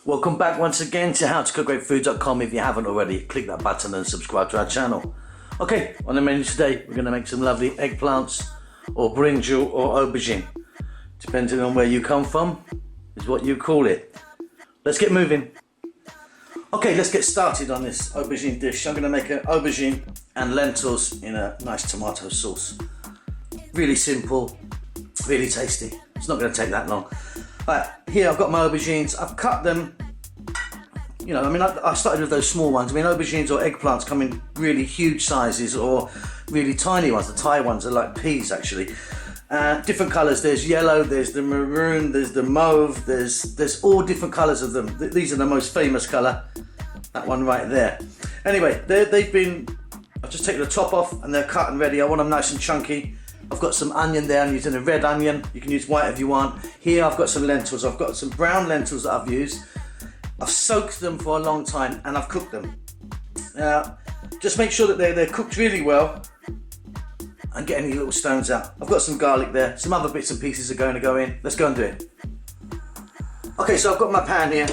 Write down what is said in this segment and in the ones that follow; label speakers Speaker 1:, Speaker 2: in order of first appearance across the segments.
Speaker 1: Welcome back once again to howtocookgreatfood.com. If you haven't already, click that button and subscribe to our channel. Okay, on the menu today, we're going to make some lovely eggplants or brinjal or aubergine. Depending on where you come from, is what you call it. Let's get moving. Okay, let's get started on this aubergine dish. I'm going to make an aubergine and lentils in a nice tomato sauce. Really simple, really tasty. It's not going to take that long. Right, here I've got my aubergines. I've cut them, I started with those small ones. Aubergines or eggplants come in really huge sizes or really tiny ones. The Thai ones are like peas actually. Different colours. There's yellow, there's the maroon, there's the mauve, there's all different colours of them. These are the most famous colour. That one right there. Anyway, I've just taken the top off and they're cut and ready. I want them nice and chunky. I've got some onion there. I'm using a red onion. You can use white if you want. Here I've got some lentils. I've got some brown lentils that I've used. I've soaked them for a long time and I've cooked them. Now, just make sure that they're cooked really well and get any little stones out. I've got some garlic there. Some other bits and pieces are going to go in. Let's go and do it. Okay, so I've got my pan here.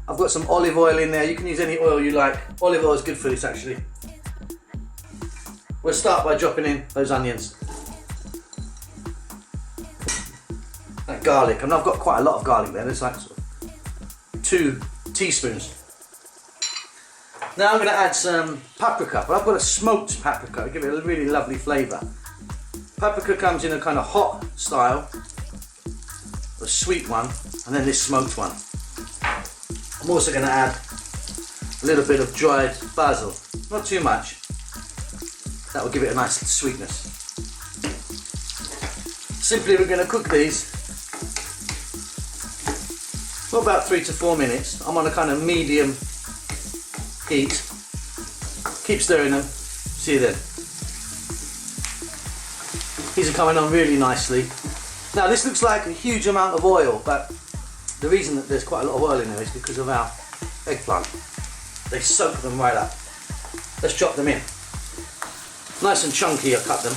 Speaker 1: I've got some olive oil in there. You can use any oil you like. Olive oil is good for this actually. We'll start by dropping in those onions. That garlic, and I've got quite a lot of garlic there. There's like sort of 2 teaspoons. Now I'm going to add some paprika, but I've got a smoked paprika to give it a really lovely flavour. Paprika comes in a kind of hot style, a sweet one, and then this smoked one. I'm also going to add a little bit of dried basil, not too much. That will give it a nice sweetness. Simply we're going to cook these for about 3 to 4 minutes. I'm on a kind of medium heat. Keep stirring them. See you then. These are coming on really nicely. Now this looks like a huge amount of oil, but the reason that there's quite a lot of oil in there is because of our eggplant. They soak them right up. Let's chop them in. Nice and chunky I cut them.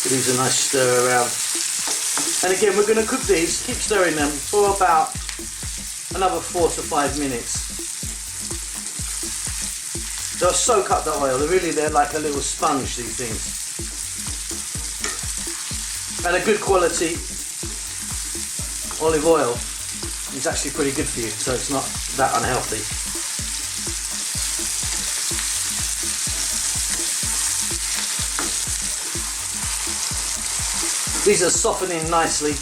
Speaker 1: Give these a nice stir around. And again, we're going to cook these, keep stirring them for about another 4 to 5 minutes. They'll soak up the oil. They're like a little sponge, these things. And a good quality olive oil is actually pretty good for you, so it's not that unhealthy. These are softening nicely.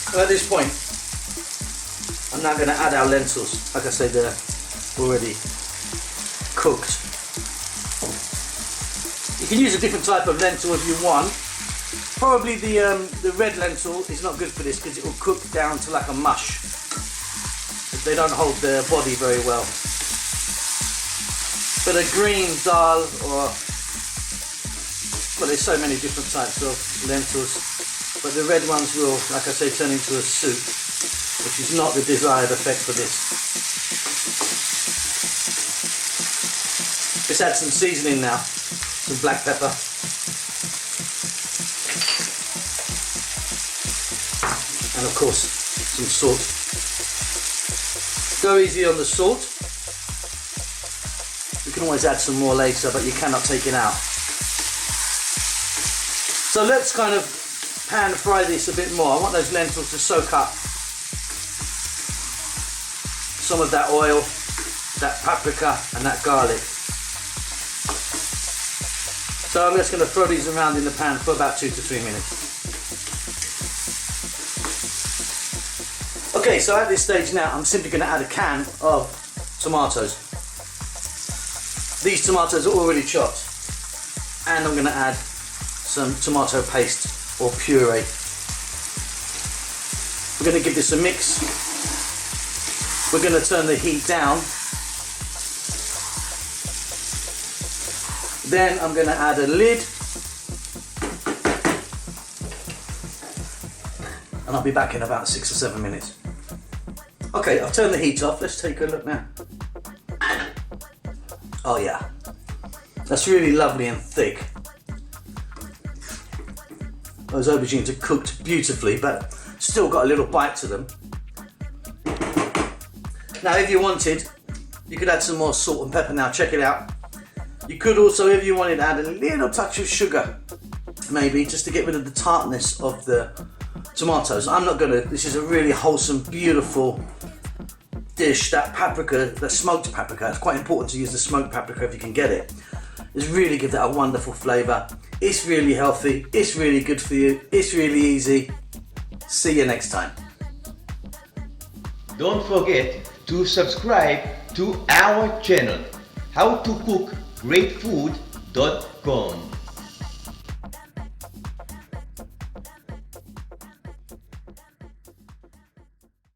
Speaker 1: So at this point, I'm now going to add our lentils. Like I said, they're already cooked. You can use a different type of lentil if you want. Probably the red lentil is not good for this because it will cook down to like a mush. They don't hold their body very well. But a green dal well, there's so many different types of lentils, but the red ones will, like I say, turn into a soup, which is not the desired effect for this. Let's add some seasoning now, some black pepper. And of course, some salt. Go easy on the salt. You can always add some more later, but you cannot take it out. So let's kind of pan fry this a bit more. I want those lentils to soak up some of that oil, that paprika and that garlic. So I'm just going to throw these around in the pan for about 2 to 3 minutes. Okay, so at this stage now I'm simply going to add a can of tomatoes. These tomatoes are already chopped, and I'm going to add some tomato paste or puree. We're going to give this a mix. We're going to turn the heat down. Then I'm going to add a lid, and I'll be back in about 6 or 7 minutes. Okay, I've turned the heat off. Let's take a look now. Oh yeah, that's really lovely and thick. Those aubergines are cooked beautifully, but still got a little bite to them. Now if you wanted, you could add some more salt and pepper. Now check it out. You could also, if you wanted, add a little touch of sugar, maybe, just to get rid of the tartness of the tomatoes. I'm not gonna. This is a really wholesome, beautiful dish. That paprika, the smoked paprika, it's quite important to use the smoked paprika if you can get it. It's really give that a wonderful flavour. It's really healthy, it's really good for you, it's really easy. See you next time.
Speaker 2: Don't forget to subscribe to our channel, howtocoockgreatfood.com.